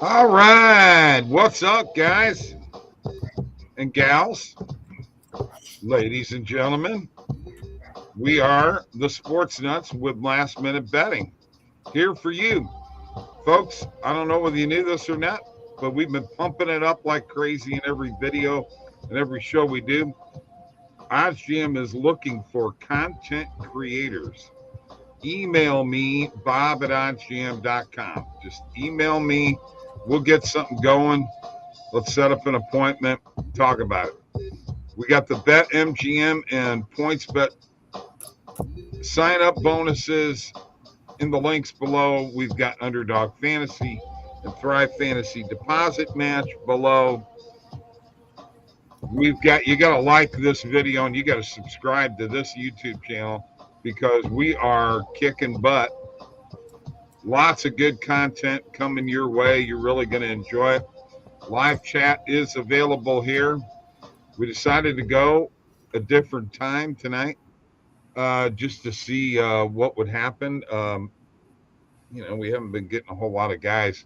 All right. What's up, guys and gals, ladies and gentlemen? We are the Sports Nuts with last minute betting here for you. Folks, I don't know whether you knew this or not, but we've been pumping it up like crazy in every video and every show we do. OddsJam is looking for content creators. Email me, bob at oddsjam.com. Just email me. We'll get something going. Let's set up an appointment, talk about it. We got the Bet MGM and Points Bet sign up bonuses in the links below. We've got Underdog Fantasy and Thrive Fantasy deposit match below. You got to like this video and you got to subscribe to this YouTube channel because we are kicking butt. Lots of good content coming your way. You're really going to enjoy it. Live chat is available here. We decided to go a different time tonight just to see what would happen. We haven't been getting a whole lot of guys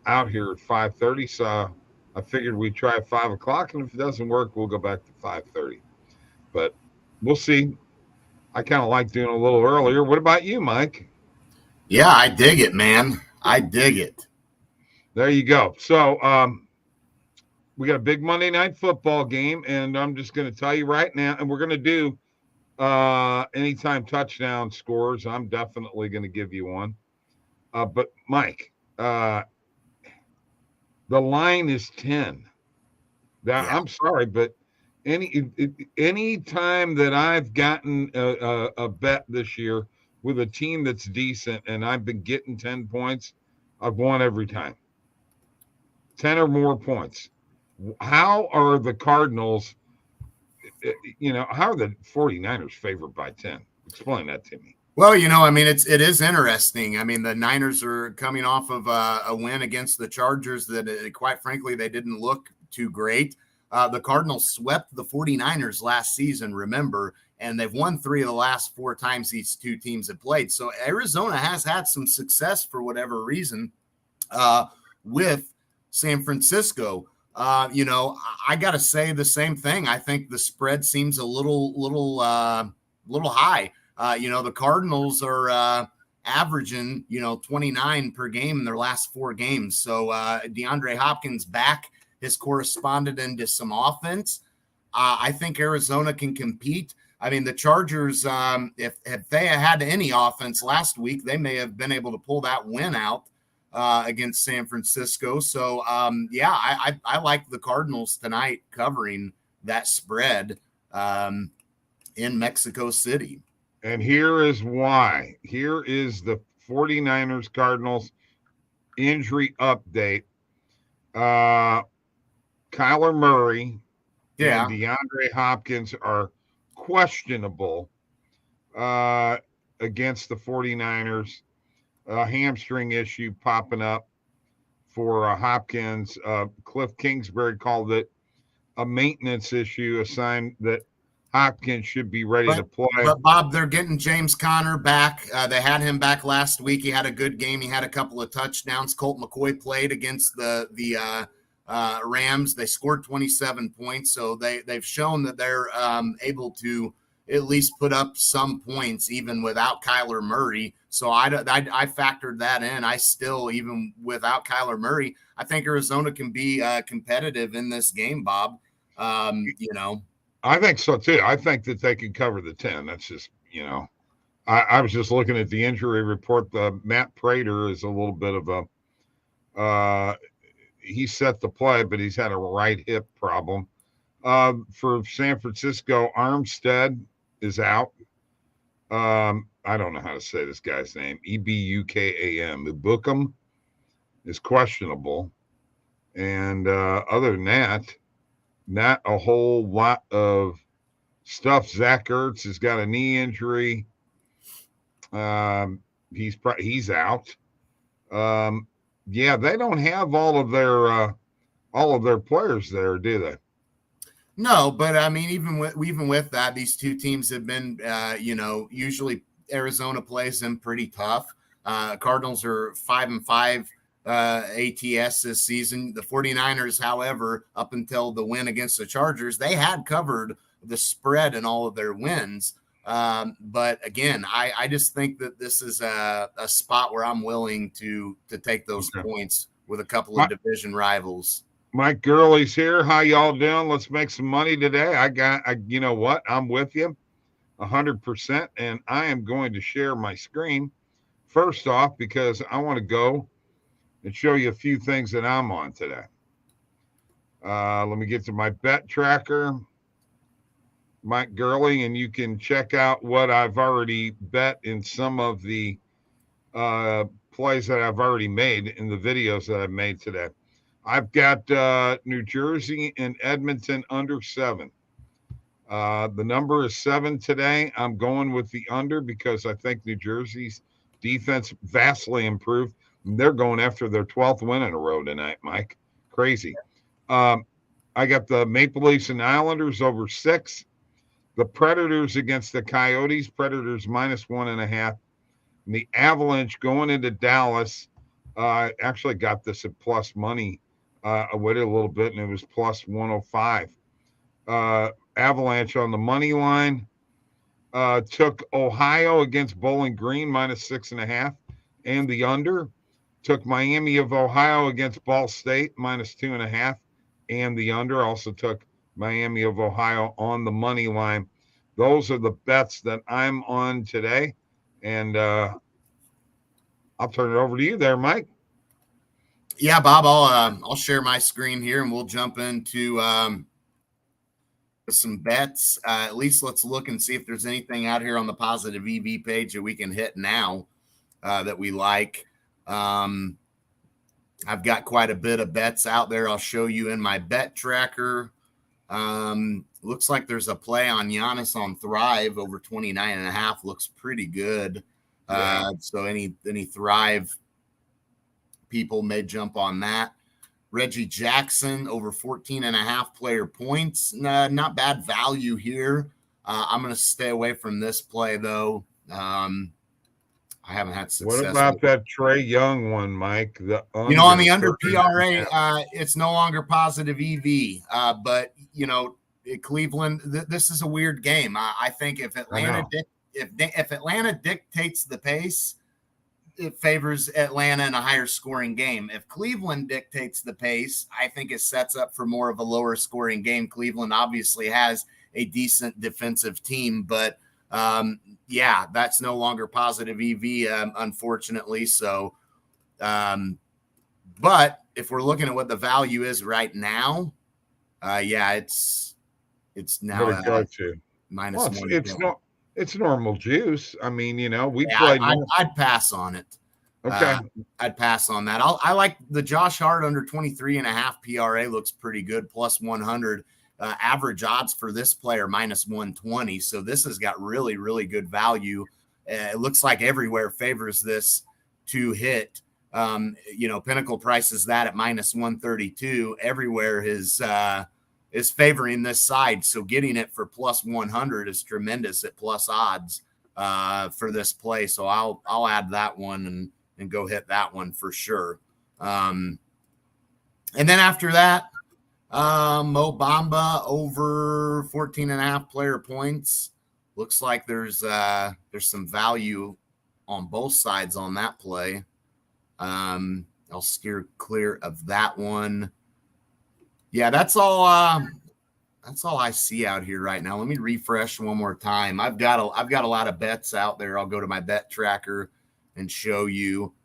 out here at 5:30, so I figured we'd try at 5 o'clock, and if it doesn't work, we'll go back to 5:30. But we'll see. I kind of like doing a little earlier. What about you, Mike? Yeah, I dig it, man. I dig it. There you go. So we got a big Monday night football game, and I'm just going to tell you right now, and we're going to do anytime touchdown scores. I'm definitely going to give you one. But, Mike, the line is 10. Now, yeah. I'm sorry, but any time that I've gotten a bet this year with a team that's decent and I've been getting 10 points, I've won every time. 10 or more points. How are the Cardinals, how are the 49ers favored by 10? Explain that to me. Well, it is interesting. I mean, the Niners are coming off of a win against the Chargers that, quite frankly, they didn't look too great. The Cardinals swept the 49ers last season, remember, and they've won 3 of the last 4 times these two teams have played. So Arizona has had some success for whatever reason with San Francisco. I got to say the same thing. I think the spread seems a little high. The Cardinals are averaging, 29 per game in their last 4 games. So DeAndre Hopkins back has corresponded into some offense. I think Arizona can compete. I mean, the Chargers, if they had any offense last week, they may have been able to pull that win out against San Francisco. So, I like the Cardinals tonight covering that spread in Mexico City. And here is why. Here is the 49ers Cardinals injury update. Kyler Murray and DeAndre Hopkins are questionable against the 49ers. A hamstring issue popping up for Hopkins. Cliff Kingsbury called it a maintenance issue, a sign that Hopkins should be ready to play. But, Bob, they're getting James Conner back. They had him back last week. He had a good game. He had a couple of touchdowns. Colt McCoy played against the Rams. They scored 27 points, so they've shown that they're able to at least put up some points even without Kyler Murray. So I factored that in. I still, even without Kyler Murray, I think Arizona can be competitive in this game, Bob. I think so too. I think that they can cover the 10. That's just, I was just looking at the injury report. Matt Prater is a little bit of he's set to play, but he's had a right hip problem. For San Francisco, Armstead is out. I don't know how to say this guy's name. Ebukam. Ibukum is questionable. And other than that, not a whole lot of stuff. Zach Ertz has got a knee injury. He's out. They don't have all of their players there, do they? No, but I mean, even with that, these two teams have been, usually Arizona plays them pretty tough. Cardinals are 5-5 ATS this season. The 49ers, however, up until the win against the Chargers, they had covered the spread in all of their wins. But again, I just think that this is a spot where I'm willing to take those points with a couple of division rivals. Mike Gurley's here. How y'all doing? Let's make some money today. You know what? I'm with you 100%, and I am going to share my screen first off because I want to go and show you a few things that I'm on today. Let me get to my bet tracker, Mike Gurley, and you can check out what I've already bet in some of the plays that I've already made in the videos that I've made today. I've got New Jersey and Edmonton under 7. The number is 7 today. I'm going with the under because I think New Jersey's defense vastly improved. They're going after their 12th win in a row tonight, Mike. Crazy. I got the Maple Leafs and Islanders over 6. The Predators against the Coyotes. Predators -1.5. And the Avalanche going into Dallas. I actually got this at plus money. I waited a little bit, and it was plus 105. Avalanche on the money line. Took Ohio against Bowling Green -6.5 and the under. Took Miami of Ohio against Ball State -2.5 and the under. Also took Miami of Ohio on the money line. Those are the bets that I'm on today. And I'll turn it over to you there, Mike. Yeah, Bob, I'll share my screen here and we'll jump into some bets. At least let's look and see if there's anything out here on the positive EV page that we can hit now that we like. I've got quite a bit of bets out there. I'll show you in my bet tracker. Looks like there's a play on Giannis on Thrive over 29.5. Looks pretty good. Yeah. So any Thrive people may jump on that. Reggie Jackson over 14.5 player points. Not bad value here. I'm going to stay away from this play though. I haven't had success. What about that Trey Young one, Mike? On the under PRA, it's no longer positive EV. But Cleveland, this is a weird game. I think if Atlanta dictates the pace, it favors Atlanta in a higher scoring game. If Cleveland dictates the pace, I think it sets up for more of a lower scoring game. Cleveland obviously has a decent defensive team, but that's no longer positive EV, unfortunately. So, but if we're looking at what the value is right now, it's now -1. It's normal juice. I mean, played. I'd pass on it. Okay. I'd pass on that. I like the Josh Hart under 23.5 PRA looks pretty good, plus 100. Average odds for this player -120. So this has got really, really good value. It looks like everywhere favors this to hit. Pinnacle prices that at -132. Everywhere is favoring this side. So getting it for plus 100 is tremendous at plus odds for this play. So I'll add that one and go hit that one for sure. And then after that, Mo Bamba over 14.5 player points. Looks like there's some value on both sides on that play. I'll steer clear of that one. Yeah, that's all I see out here right now. Let me refresh one more time. I've got a lot of bets out there. I'll go to my bet tracker and show you.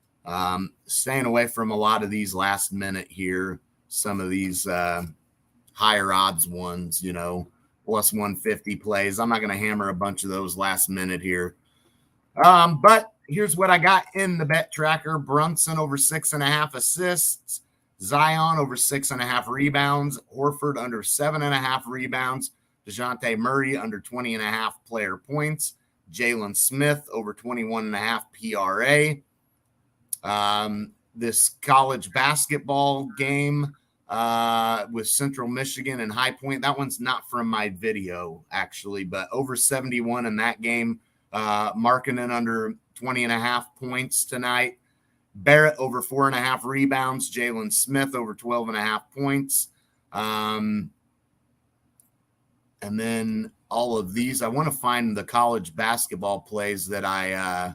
Staying away from a lot of these last minute here. Some of these higher odds ones, plus 150 plays. I'm not going to hammer a bunch of those last minute here. But here's what I got in the bet tracker. Brunson over 6.5 assists. Zion over 6.5 rebounds. Horford under 7.5 rebounds. DeJounte Murray under 20.5 player points. Jalen Smith over 21.5 PRA. This college basketball game with Central Michigan and High Point. That one's not from my video, actually, but over 71 in that game. Markkanen under 20.5 points tonight. Barrett over 4.5 rebounds. Jalen Smith over 12.5 points. And then all of these, I want to find the college basketball plays that I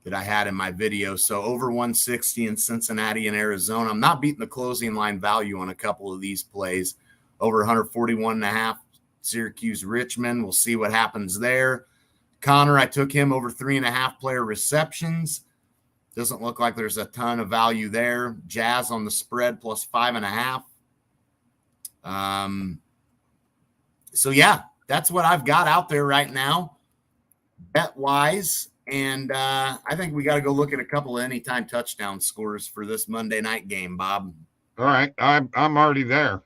had in my video. So over 160 in Cincinnati and Arizona. I'm not beating the closing line value on a couple of these plays. Over 141.5 Syracuse Richmond. We'll see what happens there. Connor, I took him over 3.5 player receptions. Doesn't look like there's a ton of value there. Jazz on the spread plus 5.5. So yeah, that's what I've got out there right now, bet wise. And I think we got to go look at a couple of anytime touchdown scores for this Monday night game, Bob. All right, I'm already there.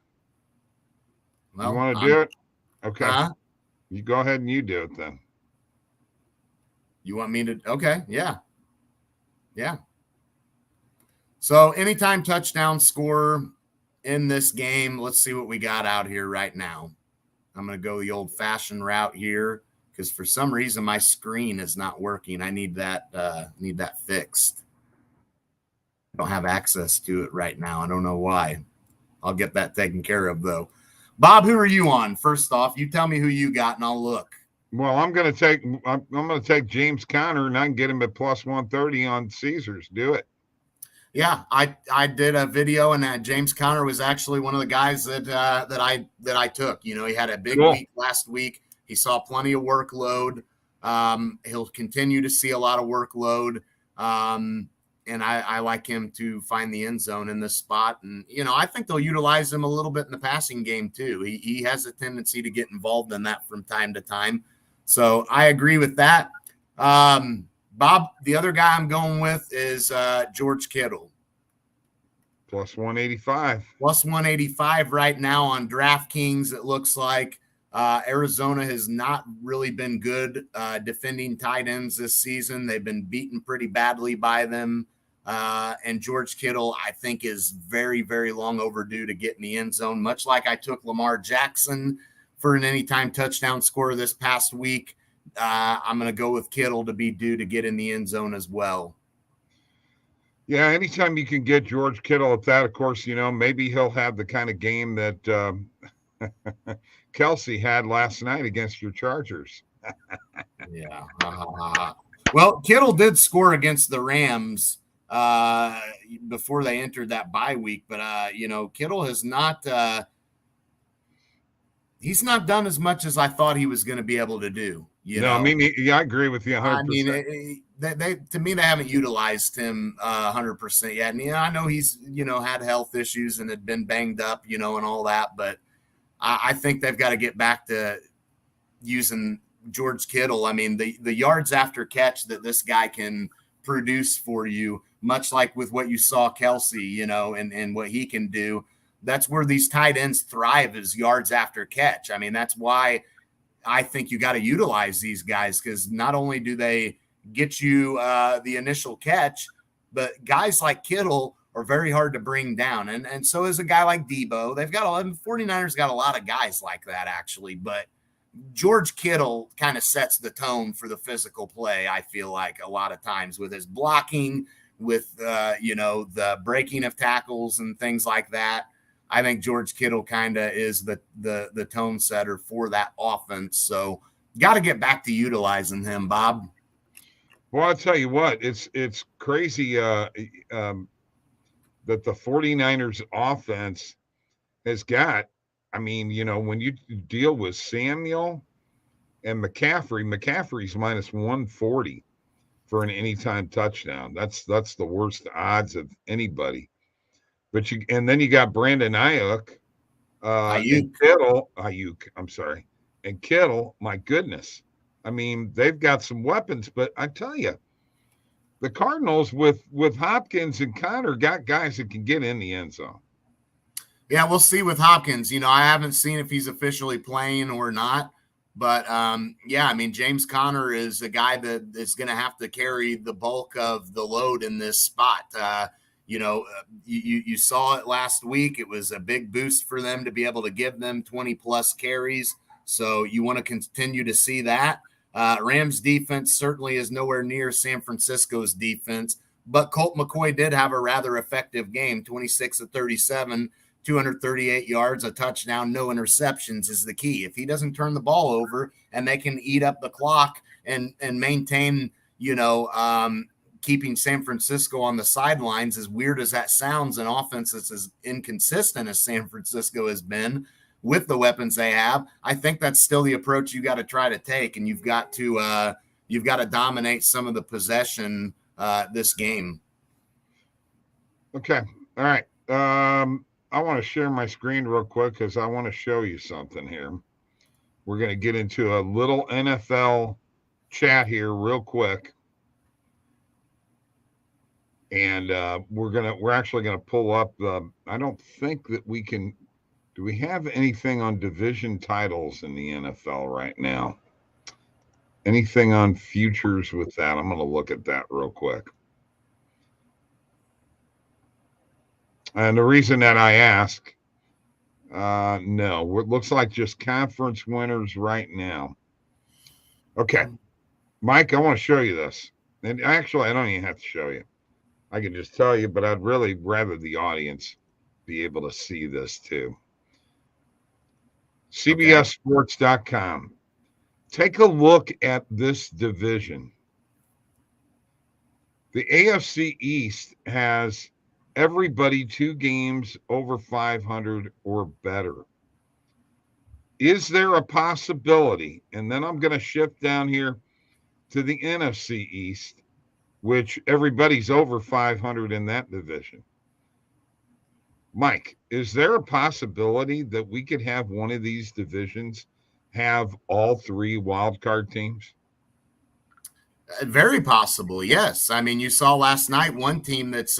Well, you want to do it? Okay. You go ahead and you do it then. You want me to? Okay. Yeah. Yeah. So anytime touchdown score in this game, let's see what we got out here right now. I'm going to go the old fashioned route here because for some reason my screen is not working. I need that fixed. I don't have access to it right now. I don't know why. I'll get that taken care of though. Bob, who are you on? First off, you tell me who you got and I'll look. Well, I'm going to take James Conner and I can get him at plus 130 on Caesars. Do it. Yeah, I did a video and James Conner was actually one of the guys that I took. You know, he had a big week last week. He saw plenty of workload. He'll continue to see a lot of workload. And I like him to find the end zone in this spot. And, you know, I think they'll utilize him a little bit in the passing game too. He has a tendency to get involved in that from time to time. So I agree with that. Bob, the other guy I'm going with is George Kittle. Plus 185. Plus 185 right now on DraftKings, it looks like. Arizona has not really been good defending tight ends this season. They've been beaten pretty badly by them. And George Kittle, I think, is very, very long overdue to get in the end zone, much like I took Lamar Jackson for an anytime touchdown scorer this past week. I'm going to go with Kittle to be due to get in the end zone as well. Yeah, anytime you can get George Kittle at that, of course, you know, maybe he'll have the kind of game that Kelsey had last night against your Chargers. Yeah. Well, Kittle did score against the Rams before they entered that bye week, but you know, Kittle has not he's not done as much as I thought he was going to be able to do. You know? I mean, I agree with you 100%. I mean, to me, they haven't utilized him 100% yet. And, you know, I know he's, you know, had health issues and had been banged up, you know, and all that. But I think they've got to get back to using George Kittle. I mean, the yards after catch that this guy can produce for you, much like with what you saw Kelsey, you know, and what he can do. That's where these tight ends thrive, is yards after catch. I mean, that's why I think you got to utilize these guys, because not only do they get you the initial catch, but guys like Kittle are very hard to bring down. And so is a guy like Debo. They've got 49ers got a lot of guys like that, actually. But George Kittle kind of sets the tone for the physical play, I feel like, a lot of times with his blocking, with, you know, the breaking of tackles and things like that. I think George Kittle kind of is the tone setter for that offense. So got to get back to utilizing him, Bob. Well, I'll tell you what, it's crazy that the 49ers offense has got, I mean, you know, when you deal with Samuel and McCaffrey's minus 140 for an anytime touchdown. That's the worst odds of anybody. But then you got Brandon Ayuk, and Kittle. My goodness, I mean, they've got some weapons. But I tell you, the Cardinals with Hopkins and Conner got guys that can get in the end zone. Yeah, we'll see with Hopkins. You know, I haven't seen if he's officially playing or not. But yeah, I mean, James Conner is a guy that is going to have to carry the bulk of the load in this spot. You know, you saw it last week. It was a big boost for them to be able to give them 20-plus carries. So you want to continue to see that. Rams defense certainly is nowhere near San Francisco's defense, but Colt McCoy did have a rather effective game, 26 of 37, 238 yards, a touchdown, no interceptions is the key. If he doesn't turn the ball over and they can eat up the clock and maintain, keeping San Francisco on the sidelines, as weird as that sounds, an offense that's as inconsistent as San Francisco has been with the weapons they have, I think that's still the approach you got to try to take, and you've got to dominate some of the possession this game. Okay. All right. I want to share my screen real quick because I want to show you something here. We're going to get into a little NFL chat here real quick. And we're actually going to pull up I don't think that we can. Do we have anything on division titles in the NFL right now? Anything on futures with that? I'm going to look at that real quick. And the reason that I ask, no, it looks like just conference winners right now. Okay. Mike, I want to show you this. And actually, I don't even have to show you. I can just tell you, but I'd really rather the audience be able to see this too. CBSSports.com. Take a look at this division. The AFC East has everybody 2 games over 500 or better. Is there a possibility? And then I'm going to shift down here to the NFC East, which everybody's over 500 in that division. Mike, is there a possibility that we could have one of these divisions have all 3 wildcard teams? Very possible, yes. I mean, you saw last night one team that's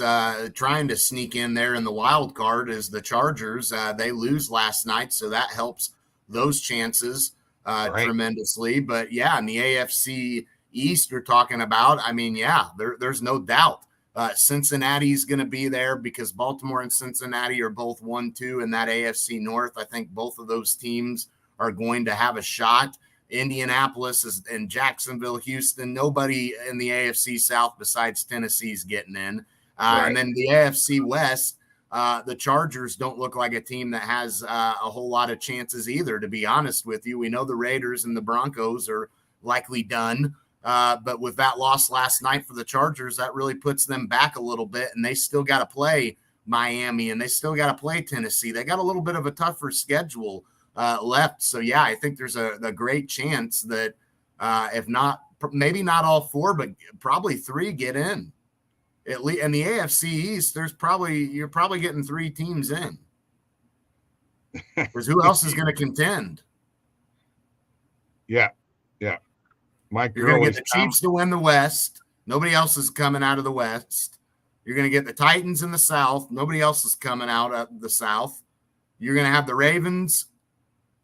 trying to sneak in there in the wild card is the Chargers. They lose last night, so that helps those chances tremendously. But, yeah, in the AFC East you're talking about, I mean, yeah, there's no doubt. Cincinnati's going to be there because Baltimore and Cincinnati are both 1-2 in that AFC North. I think both of those teams are going to have a shot. Indianapolis and Jacksonville, Houston, nobody in the AFC South besides Tennessee's getting in. And then the AFC West, the Chargers don't look like a team that has a whole lot of chances either, to be honest with you. We know the Raiders and the Broncos are likely done. But with that loss last night for the Chargers, that really puts them back a little bit, and they still got to play Miami, and they still got to play Tennessee. They got a little bit of a tougher schedule left. So, yeah, I think there's a great chance that if not, maybe not all 4, but probably 3 get in. At least in the AFC East, you're probably getting 3 teams in. Because who else is going to contend? Yeah. Mike, you're going to get the Chiefs to win the West. Nobody else is coming out of the West. You're going to get the Titans in the South. Nobody else is coming out of the South. You're going to have the Ravens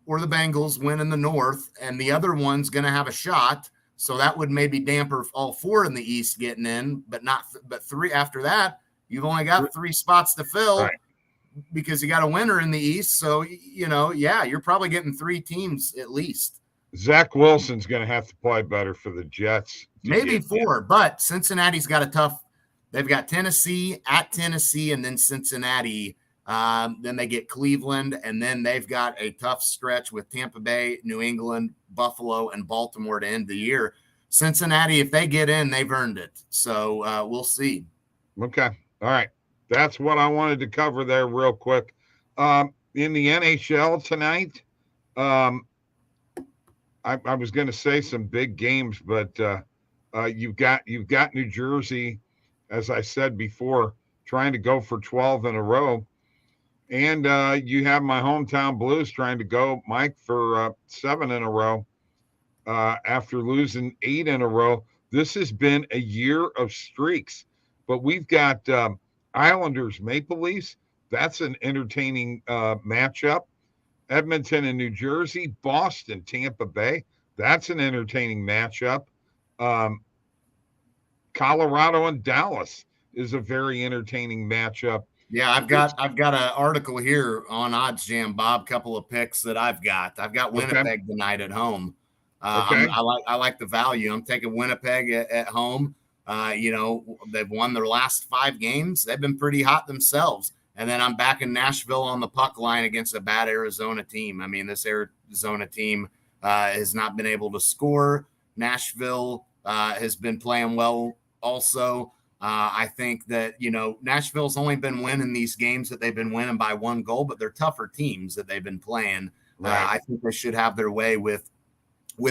or the Bengals win in the North, and the other one's going to have a shot. So that would maybe damper all 4 in the East getting in, but 3 after that. You've only got 3 spots to fill because you got a winner in the East. So, you're probably getting 3 teams at least. Zach Wilson's going to have to play better for the Jets. Maybe 4, but Cincinnati's got a tough – they've got Tennessee, and then Cincinnati. Then they get Cleveland, and then they've got a tough stretch with Tampa Bay, New England, Buffalo, and Baltimore to end the year. Cincinnati, if they get in, they've earned it. So we'll see. Okay. All right. That's what I wanted to cover there real quick. In the NHL tonight, I was going to say some big games, but you've got New Jersey, as I said before, trying to go for 12 in a row. And you have my hometown Blues trying to go, Mike, for 7 in a row after losing 8 in a row. This has been a year of streaks. But we've got Islanders, Maple Leafs. That's an entertaining matchup. Edmonton and New Jersey, Boston, Tampa Bay. That's an entertaining matchup. Colorado and Dallas is a very entertaining matchup. Yeah, I've got an article here on OddsJam, Bob. Couple of picks that I've got. I've got Winnipeg tonight at home. I like the value. I'm taking Winnipeg at home. They've won their last 5 games. They've been pretty hot themselves. And then I'm back in Nashville on the puck line against a bad Arizona team. I mean, this Arizona team has not been able to score. Nashville has been playing well also. I think that, Nashville's only been winning these games that they've been winning by 1 goal, but they're tougher teams that they've been playing. Right. I think they should have their way with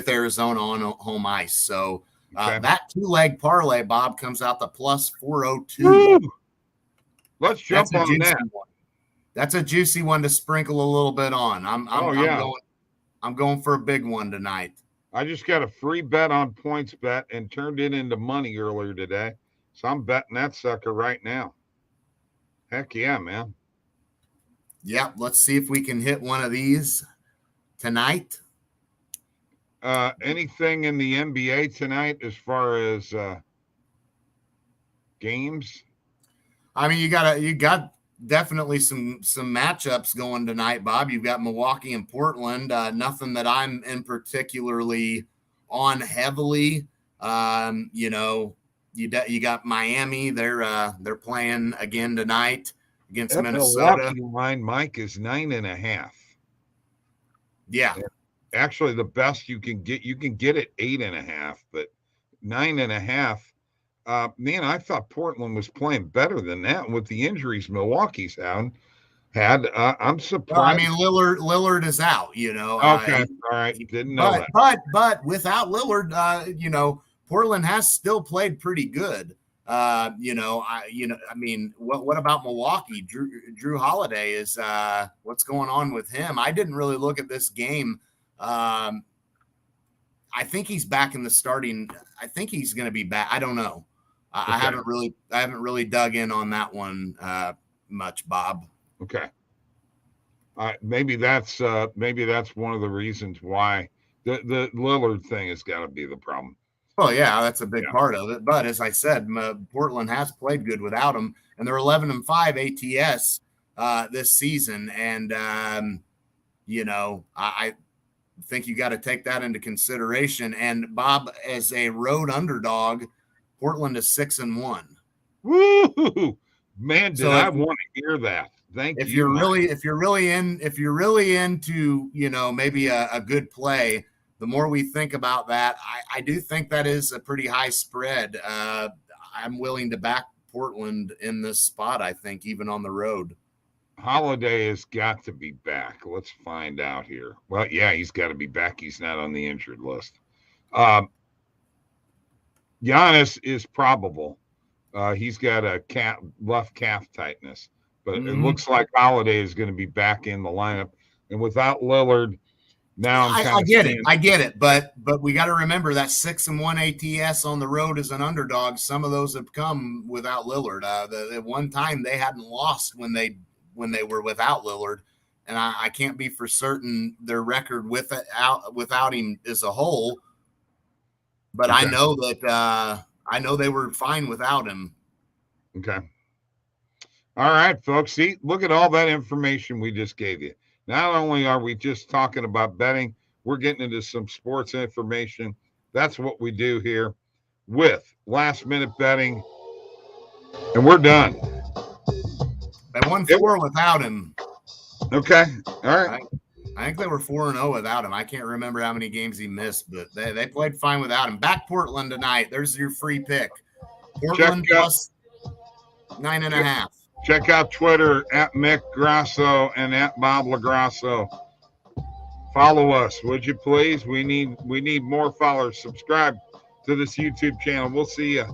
Arizona on home ice. So that 2-leg parlay, Bob, comes out to plus 402. Woo! Let's jump on that. That's a juicy one to sprinkle a little bit on. I'm going for a big one tonight. I just got a free bet on points bet and turned it into money earlier today. So I'm betting that sucker right now. Heck yeah, man. Yep. Let's see if we can hit one of these tonight. Anything in the NBA tonight as far as games? I mean, you got definitely some matchups going tonight, Bob. You've got Milwaukee and Portland. Nothing that I'm in particularly on heavily. You got Miami. They're playing again tonight against that Minnesota. Milwaukee line, Mike, is 9.5. Yeah. Actually, the best you can get it 8.5, but 9.5. Man, I thought Portland was playing better than that with the injuries Milwaukee's had. I'm surprised. Well, I mean, Lillard is out. Okay, all right, didn't know that. But without Lillard, Portland has still played pretty good. I mean, what about Milwaukee? Drew Holiday is what's going on with him? I didn't really look at this game. I think he's back in the starting. I think he's going to be back. I don't know. Okay. I haven't really dug in on that one much, Bob. Okay. Maybe that's one of the reasons why the Lillard thing has got to be the problem. Well, yeah, that's a big part of it. But as I said, Portland has played good without him, and they're 11-5 ATS this season. And I think you got to take that into consideration. And Bob, as a road underdog, Portland is 6-1. Woo, man! I want to hear that? Thank you. If you're really into maybe a good play, the more we think about that, I do think that is a pretty high spread. I'm willing to back Portland in this spot. I think even on the road. Holiday has got to be back. Let's find out here. Well, yeah, he's got to be back. He's not on the injured list. Giannis is probable. He's got a left calf tightness, but it looks like Holiday is going to be back in the lineup. And without Lillard, now I get it. But we got to remember that 6-1 ATS on the road as an underdog. Some of those have come without Lillard. The one time they hadn't lost when they were without Lillard, and I can't be for certain their record without him as a whole. But okay. I know they were fine without him. Okay. All right, folks. See, look at all that information we just gave you. Not only are we just talking about betting, we're getting into some sports information. That's what we do here with Last Minute Betting. And we're done. They won 4 without him. Okay. All right. I think they were 4-0 without him. I can't remember how many games he missed, but they played fine without him. Back Portland tonight. There's your free pick. Portland plus 9.5. Check out Twitter at Mick Grasso and at Bob LaGrasso. Follow us, would you please? We need more followers. Subscribe to this YouTube channel. We'll see you.